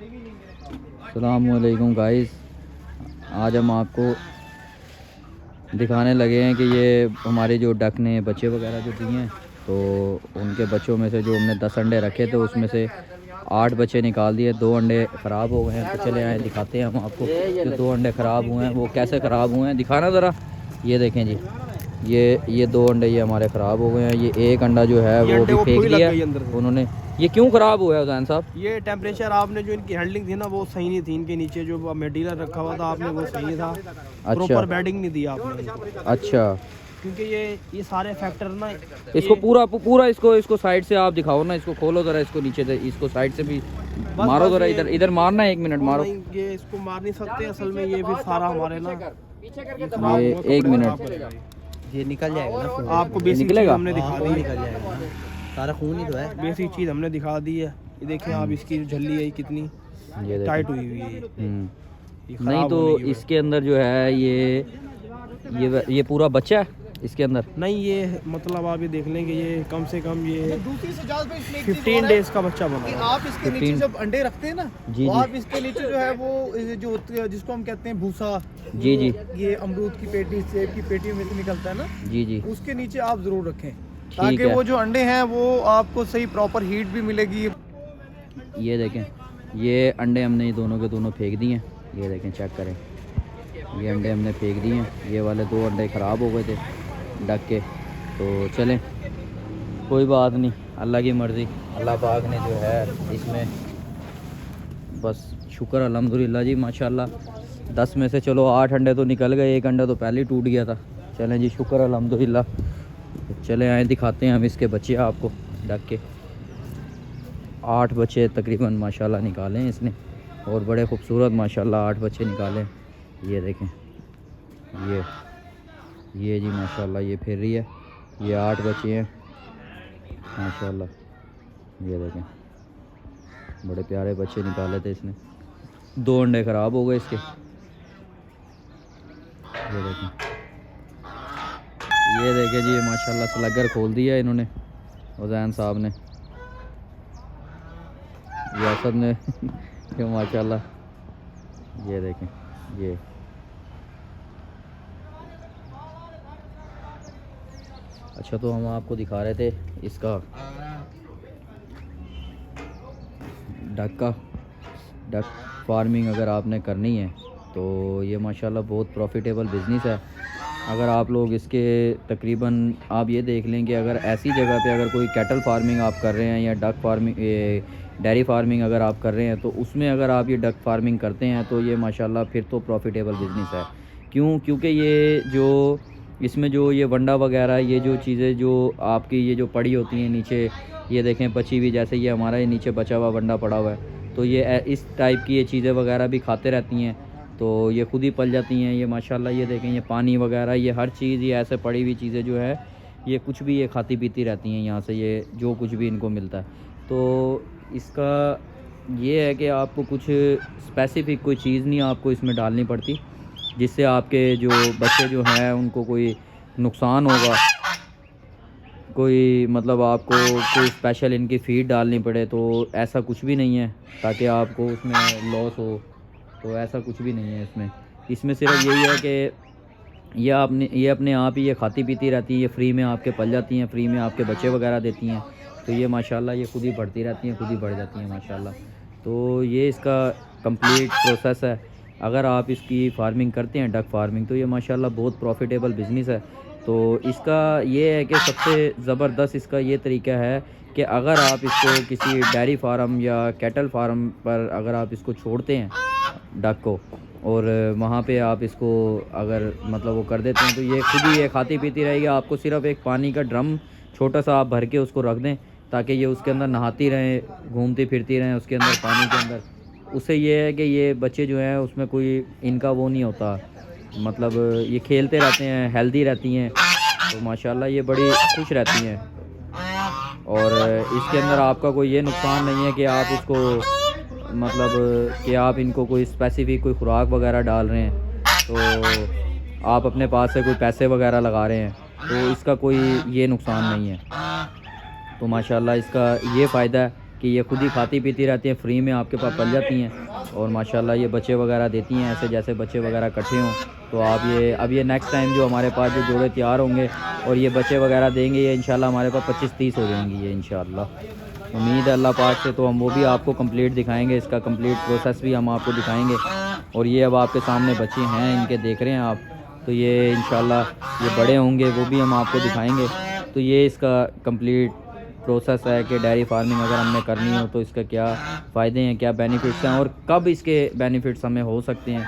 अस्सलामुअलैकुम गाइस, आज हम आपको दिखाने लगे हैं कि ये हमारे जो डक ने बच्चे वगैरह जो दिए हैं, तो उनके बच्चों में से जो हमने 10 अंडे रखे थे उसमें से 8 बच्चे निकाल दिए। 2 अंडे ख़राब हो गए हैं। तो चले आए दिखाते हैं हम आपको कि 2 अंडे ख़राब हुए हैं वो कैसे ख़राब हुए हैं। दिखाना ज़रा, ये देखें जी, ये 2 अंडे ये हमारे ख़राब हो गए हैं। ये एक अंडा जो है वो भी फेंक दिया उन्होंने। ये क्यों ख़राब हुआ है हुसैन साहब? ये टेम्परेचर आपने जो इनकी हैंडलिंग थी ना वो सही नहीं थी। इनके नीचे जो मटेरियल रखा हुआ था आपने वो सही था। प्रॉपर बेडिंग नहीं दिया आपने इनको। अच्छा, क्योंकि ये सारे फैक्टर ना इसको पूरा इसको साइड से आप दिखाओ ना, इसको खोलो ज़रा, इसको नीचे से, इसको साइड से भी मारो ज़रा। इधर मारना है, 1 मिनट मारो। ये इसको मार नहीं सकते असल में। ये फिर सारा हमारे ना ये 1 मिनट ये निकल जाएगा ना, आपको बेसिक निकलेगा? हमने दिखा दी। निकल जाएगा, सारा खून ही तो है। बेसिक चीज़ हमने दिखा दी है। ये देखें आप, इसकी जो झल्ली है ये कितनी ये टाइट हुई हुई है। ये नहीं खराब तो होने की इसके अंदर जो है ये पूरा बच्चा है इसके अंदर। नहीं, ये मतलब आप ये देख लें कि ये कम से कम ये दूसरी से ज्यादा इसमें एक चीज़ 15 और है डेज का बच्चा बना कि है। आप इसके नीचे जब अंडे रखते हैं ना, जी, तो जी। आप इसके नीचे जो है वो जो होती है जिसको हम कहते हैं भूसा, जी, जी। ये अमरूद की पेटी, सेब की पेटी में से निकलता है ना, जी जी, उसके नीचे आप जरूर रखें ठीक ताकि है। वो जो अंडे हैं वो आपको सही प्रॉपर हीट भी मिलेगी। ये देखें, ये अंडे हमने ये दोनों के दोनों फेंक दिए हैं। ये देखें, चेक करें, ये अंडे हमने फेंक दिए हैं। ये वाले 2 अंडे ख़राब हो गए थे डक के। तो चलें, कोई बात नहीं, अल्लाह की मर्ज़ी। अल्लाह पाक ने जो है इसमें बस शुक्र अल्हम्दुलिल्लाह जी, माशाल्लाह 10 में से चलो 8 अंडे तो निकल गए। 1 अंडा तो पहले ही टूट गया था। चलें जी, शुक्र अल्हम्दुलिल्लाह। चले आए दिखाते हैं हम इसके बच्चे आपको डक के। 8 बच्चे तकरीबन माशाल्लाह निकाले हैं इसने, और बड़े खूबसूरत माशाल्लाह 8 बच्चे निकाले। ये देखें, ये जी माशाल्लाह ये फिर रही है। ये 8 बच्चे हैं माशाल्लाह। ये देखें, बड़े प्यारे बच्चे निकाले थे इसने। 2 अंडे ख़राब हो गए इसके। ये देखें जी, माशाल्लाह स्लगर खोल दिया इन्होंने, हुसैन साहब ने, यासर ने ये माशाल्लाह। ये देखें, ये अच्छा, तो हम आपको दिखा रहे थे इसका डक फार्मिंग अगर आपने करनी है तो ये माशाल्लाह बहुत प्रॉफिटेबल बिज़नेस है। अगर आप लोग इसके तकरीबन आप ये देख लें कि अगर ऐसी जगह पे अगर कोई कैटल फार्मिंग आप कर रहे हैं या डक फार्मिंग, डेयरी फार्मिंग अगर आप कर रहे हैं, तो उसमें अगर आप ये डक फार्मिंग करते हैं तो ये माशाल्लाह फिर तो प्रॉफिटेबल बिज़नेस है। क्योंकि ये जो इसमें जो ये वंडा वगैरह, ये जो चीज़ें जो आपकी ये जो पड़ी होती हैं नीचे, ये देखें बची हुई, जैसे ये हमारा ये नीचे बचा हुआ वंडा पड़ा हुआ है, तो ये इस टाइप की ये चीज़ें वगैरह भी खाते रहती हैं, तो ये खुद ही पल जाती हैं। ये माशाल्लाह ये देखें, ये पानी वगैरह, ये हर चीज़, ये ऐसे पड़ी हुई चीज़ें जो है ये कुछ भी ये खाती पीती रहती हैं यहाँ से, ये जो कुछ भी इनको मिलता है। तो इसका ये है कि आपको कुछ स्पेसिफ़िक कोई चीज़ नहीं आपको इसमें डालनी पड़ती जिससे आपके जो बच्चे जो हैं उनको कोई नुकसान होगा, कोई मतलब आपको कोई स्पेशल इनकी फ़ीड डालनी पड़े, तो ऐसा कुछ भी नहीं है ताकि आपको उसमें लॉस हो। तो ऐसा कुछ भी नहीं है इसमें सिर्फ यही है कि ये अपने आप ही ये खाती पीती रहती हैं, ये फ्री में आपके पल जाती हैं, फ्री में आपके बच्चे वगैरह देती हैं। तो ये माशाल्लाह ये खुद ही बढ़ती रहती हैं, खुद ही बढ़ जाती हैं माशाल्लाह। तो ये इसका कंप्लीट प्रोसेस है। अगर आप इसकी फार्मिंग करते हैं डक फार्मिंग, तो ये माशाल्लाह बहुत प्रॉफिटेबल बिज़नेस है। तो इसका ये है कि सबसे ज़बरदस्त इसका ये तरीका है कि अगर आप इसको किसी डेयरी फार्म या कैटल फार्म पर अगर आप इसको छोड़ते हैं डक को, और वहाँ पे आप इसको अगर मतलब वो कर देते हैं, तो ये खुद ही ये खाती पीती रहेगी। आपको सिर्फ एक पानी का ड्रम छोटा सा आप भर के उसको रख दें ताकि ये उसके अंदर नहाती रहें, घूमती फिरती रहें उसके अंदर, पानी के अंदर। उससे ये है कि ये बच्चे जो हैं उसमें कोई इनका वो नहीं होता, मतलब ये खेलते रहते हैं, हेल्दी रहती हैं, तो माशाल्लाह ये बड़ी खुश रहती हैं। और इसके अंदर आपका कोई ये नुकसान नहीं है कि आप उसको मतलब कि आप इनको कोई स्पेसिफ़िक कोई खुराक वगैरह डाल रहे हैं, तो आप अपने पास से कोई पैसे वगैरह लगा रहे हैं, तो इसका कोई ये नुकसान नहीं है। तो माशाल्लाह इसका ये फ़ायदा है कि ये खुद ही खाती पीती रहती हैं, फ्री में आपके पास पल जाती हैं और माशाल्लाह ये बच्चे वगैरह देती हैं। ऐसे जैसे बच्चे वगैरह इकट्ठे हों तो आप ये अब ये नेक्स्ट टाइम जो हमारे पास जो जोड़े तैयार होंगे और ये बच्चे वगैरह देंगे, ये इंशाल्लाह हमारे पास 25-30 हो जाएंगी ये इंशाल्लाह। उम्मीद है अल्लाह पाक से। तो हम वो भी आपको कंप्लीट दिखाएंगे, इसका कंप्लीट प्रोसेस भी हम आपको दिखाएंगे। और ये अब आपके सामने बच्चे हैं, इनके देख रहे हैं आप, तो ये इंशाल्लाह ये बड़े होंगे वो भी हम आपको दिखाएंगे। तो ये इसका कंप्लीट प्रोसेस है कि डेयरी फार्मिंग अगर हमने करनी हो तो इसका क्या फ़ायदे हैं, क्या बेनिफिट्स हैं और कब इसके बेनिफिट्स हमें हो सकते हैं।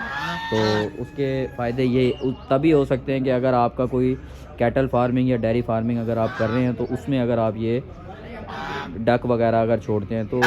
तो उसके फ़ायदे ये तभी हो सकते हैं कि अगर आपका कोई कैटल फार्मिंग या डेयरी फार्मिंग अगर आप कर रहे हैं तो उसमें अगर आप ये डक वगैरह अगर छोड़ते हैं तो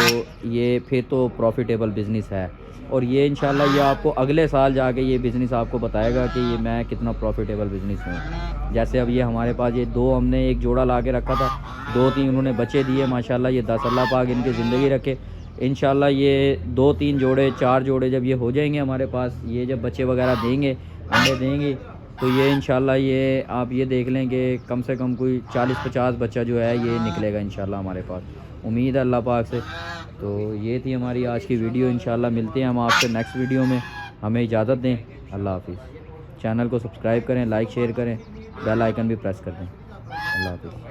ये फिर तो प्रॉफिटेबल बिज़नेस है। और ये इंशाल्लाह ये आपको अगले साल जाके ये बिज़नेस आपको बताएगा कि ये मैं कितना प्रॉफिटेबल बिज़नेस हूँ। जैसे अब ये हमारे पास ये 2 हमने एक जोड़ा ला के रखा था, 2-3 उन्होंने बच्चे दिए माशाल्लाह। ये 10 अल्लाह पाक इनकी ज़िंदगी रखे। इंशाल्लाह ये 2-3 जोड़े 4 जोड़े जब ये हो जाएंगे हमारे पास, ये जब बच्चे वगैरह देंगे, अंडे देंगे, तो ये इंशाल्लाह ये आप ये देख लें कि कम से कम कोई 40-50 बच्चा जो है ये निकलेगा इंशाल्लाह हमारे पास। उम्मीद है अल्लाह पाक से। तो ये थी हमारी आज की वीडियो। इंशाल्लाह मिलते हैं हम आपसे नेक्स्ट वीडियो में। हमें इजाज़त दें। अल्लाह हाफिज़। चैनल को सब्सक्राइब करें, लाइक शेयर करें, बेल आइकन भी प्रेस कर दें। अल्लाह हाफिज़।